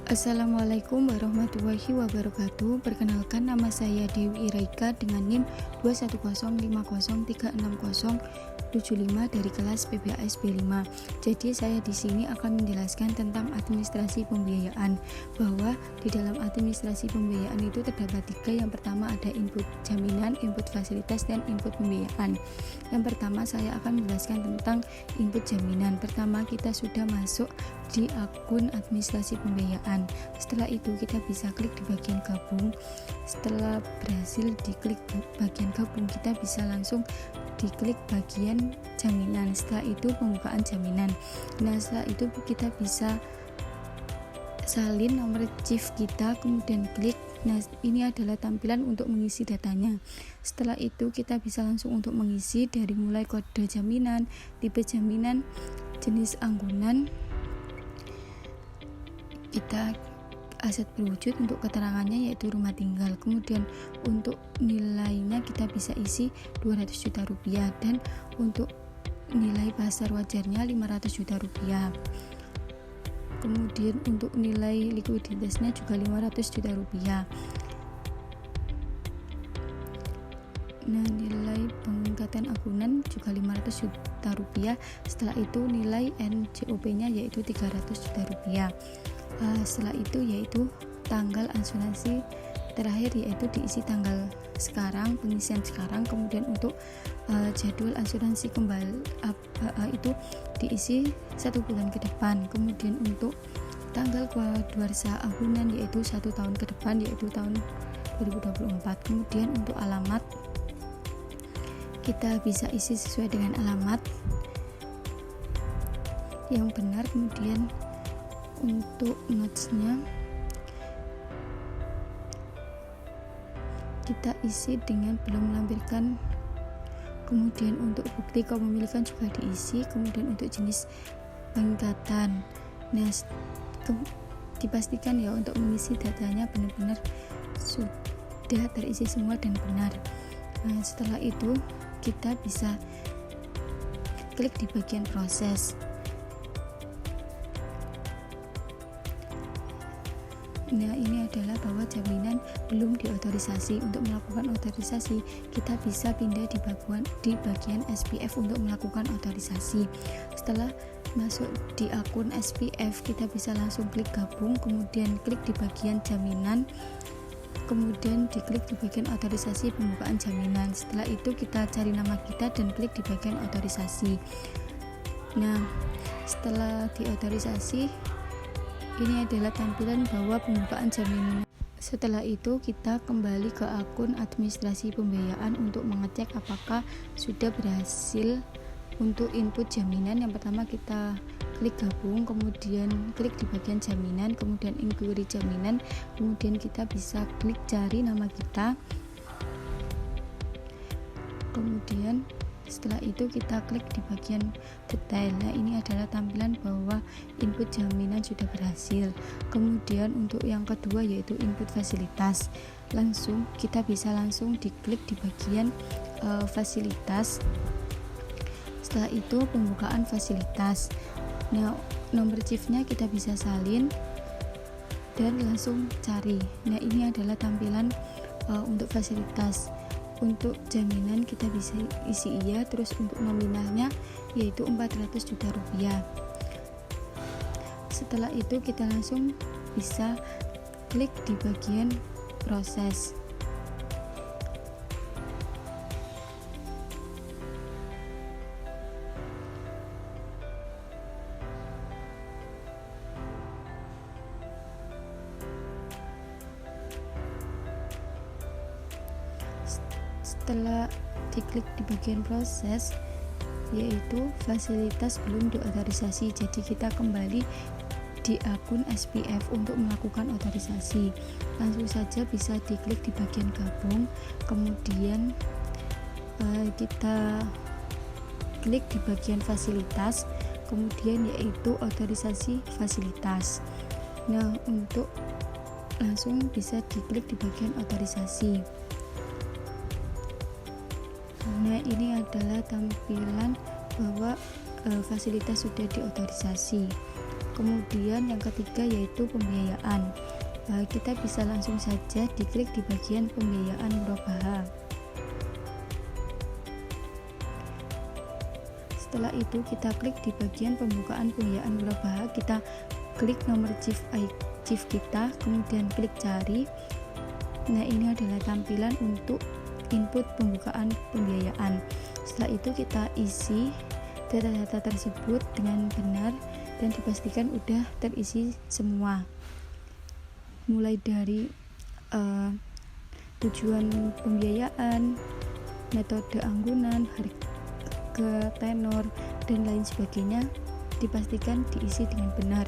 Assalamualaikum warahmatullahi wabarakatuh. Perkenalkan, nama saya Dewi Iraika dengan NIM 21050360075 dari kelas PBAS B5. Jadi saya di sini akan menjelaskan tentang administrasi pembiayaan, bahwa di dalam administrasi pembiayaan itu terdapat 3. Yang pertama ada input jaminan, input fasilitas, dan input pembiayaan. Yang pertama saya akan menjelaskan tentang input jaminan. Pertama, kita sudah masuk di akun administrasi pembiayaan. Setelah itu kita bisa klik di bagian gabung. Setelah berhasil diklik bagian gabung, kita bisa langsung diklik bagian jaminan. Setelah itu pembukaan jaminan. Nah, setelah itu kita bisa salin nomor CIF kita, kemudian klik. Nah, ini adalah tampilan untuk mengisi datanya. Setelah itu kita bisa langsung untuk mengisi dari mulai kode jaminan, tipe jaminan, jenis anggunan, kita aset berwujud untuk keterangannya yaitu rumah tinggal. Kemudian untuk nilainya kita bisa isi 200 juta rupiah, dan untuk nilai pasar wajarnya 500 juta rupiah. Kemudian untuk nilai likuiditasnya juga 500 juta rupiah. Nah, nilai pengangkatan agunan juga 500 juta rupiah. Setelah itu nilai NJOP-nya yaitu 300 juta rupiah. Setelah itu yaitu tanggal asuransi terakhir, yaitu diisi tanggal sekarang, pengisian sekarang. Kemudian untuk jadwal asuransi kembali itu diisi 1 bulan ke depan. Kemudian untuk tanggal kedaluarsa agunan yaitu 1 tahun ke depan, yaitu tahun 2024. Kemudian untuk alamat kita bisa isi sesuai dengan alamat yang benar. Kemudian untuk notes-nya kita isi dengan belum melampirkan. Kemudian untuk bukti kepemilikan juga diisi. Kemudian untuk jenis pengikatan, nah dipastikan ya untuk mengisi datanya benar-benar sudah terisi semua dan benar. Nah, setelah itu kita bisa klik di bagian proses. Nah, ini adalah bahwa jaminan belum diotorisasi. Untuk melakukan otorisasi, kita bisa pindah di bagian SPF untuk melakukan otorisasi. Setelah masuk di akun SPF, kita bisa langsung klik gabung, kemudian klik di bagian jaminan, kemudian diklik di bagian otorisasi pembukaan jaminan. Setelah itu kita cari nama kita dan klik di bagian otorisasi. Nah, setelah diotorisasi, ini adalah tampilan bahwa pembukaan jaminan. Setelah itu kita kembali ke akun administrasi pembiayaan untuk mengecek apakah sudah berhasil untuk input jaminan. Yang pertama kita klik gabung, kemudian klik di bagian jaminan, kemudian inquiry jaminan, kemudian kita bisa klik cari nama kita. Kemudian setelah itu kita klik di bagian detail. Nah, ini adalah tampilan bahwa input jaminan sudah berhasil. Kemudian untuk yang kedua yaitu input fasilitas. Kita bisa langsung diklik di bagian fasilitas. Setelah itu pembukaan fasilitas. Nah, nomor CIF-nya kita bisa salin dan langsung cari. Nah, ini adalah tampilan untuk fasilitas. Untuk jaminan kita bisa isi iya, terus untuk nominalnya yaitu 400 juta rupiah. Setelah itu kita langsung bisa klik di bagian proses. Setelah diklik di bagian proses yaitu fasilitas belum diotorisasi, jadi kita kembali di akun SPF untuk melakukan otorisasi. Langsung saja bisa diklik di bagian gabung, kemudian kita klik di bagian fasilitas, kemudian yaitu otorisasi fasilitas. Nah, untuk langsung bisa diklik di bagian otorisasi. Nah, ini adalah tampilan bahwa fasilitas sudah diotorisasi. Kemudian yang ketiga yaitu pembiayaan. Kita bisa langsung saja diklik di bagian pembiayaan murabaha. Setelah itu kita klik di bagian pembukaan pembiayaan murabaha, kita klik nomor CIF kita, kemudian klik cari. Nah, ini adalah tampilan untuk input pembukaan pembiayaan. Setelah itu kita isi data-data tersebut dengan benar dan dipastikan udah terisi semua, mulai dari tujuan pembiayaan, metode anggunan, harga tenor, dan lain sebagainya dipastikan diisi dengan benar.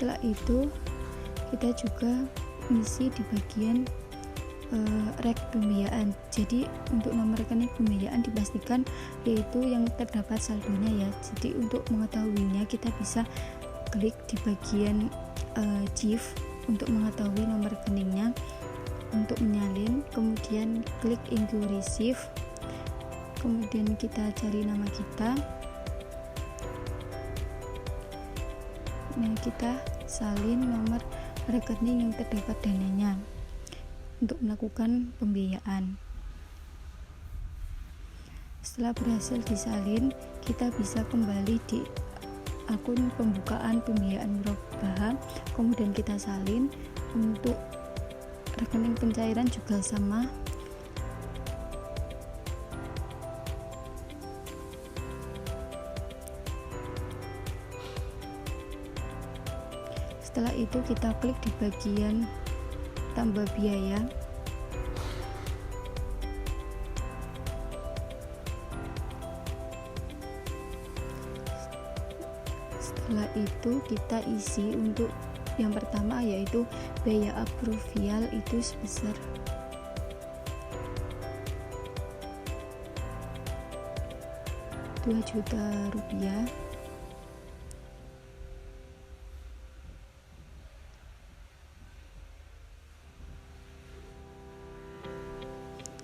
Setelah itu kita juga mengisi di bagian rek pembiayaan. Jadi untuk nomor rekening pembiayaan dipastikan yaitu yang terdapat saldonya ya. Jadi untuk mengetahuinya kita bisa klik di bagian CIF untuk mengetahui nomor rekeningnya untuk menyalin, kemudian klik into receive, kemudian kita cari nama kita. Nah, kita salin nomor rekening yang terdapat dananya untuk melakukan pembiayaan. Setelah berhasil disalin, kita bisa kembali di akun pembukaan pembiayaan murabaha, kemudian kita salin. Untuk rekening pencairan juga sama. Setelah itu kita klik di bagian tambah biaya. Setelah itu kita isi untuk yang pertama yaitu biaya approval itu sebesar Rp2 juta.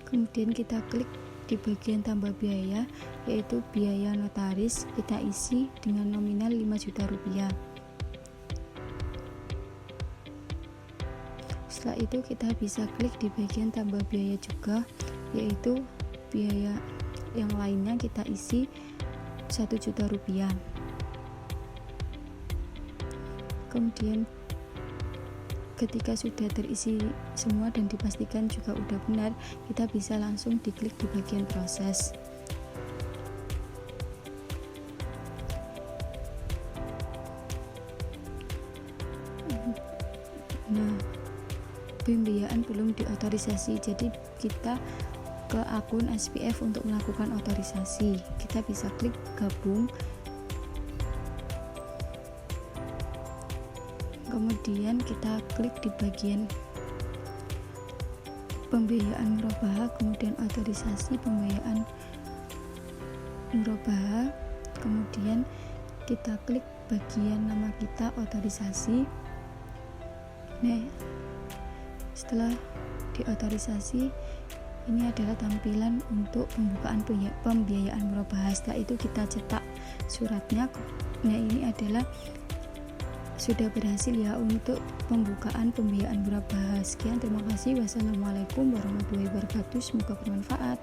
Kemudian kita klik di bagian tambah biaya yaitu biaya notaris, kita isi dengan nominal Rp5 juta. Setelah itu kita bisa klik di bagian tambah biaya juga yaitu biaya yang lainnya kita isi Rp1 juta. Kemudian ketika sudah terisi semua dan dipastikan juga udah benar, kita bisa langsung diklik di bagian proses. Nah, pembiayaan belum diotorisasi, jadi kita ke akun SPF untuk melakukan otorisasi. Kita bisa klik gabung, kemudian kita klik di bagian pembiayaan murabaha, kemudian otorisasi pembiayaan murabaha, kemudian kita klik bagian nama kita otorisasi. Nah, setelah diotorisasi, ini adalah tampilan untuk pembukaan pembiayaan murabaha. Setelah itu kita cetak suratnya. Nah, ini adalah sudah berhasil ya untuk pembukaan pembiayaan murabaha. Sekian, terima kasih. Wassalamualaikum warahmatullahi wabarakatuh. Semoga bermanfaat.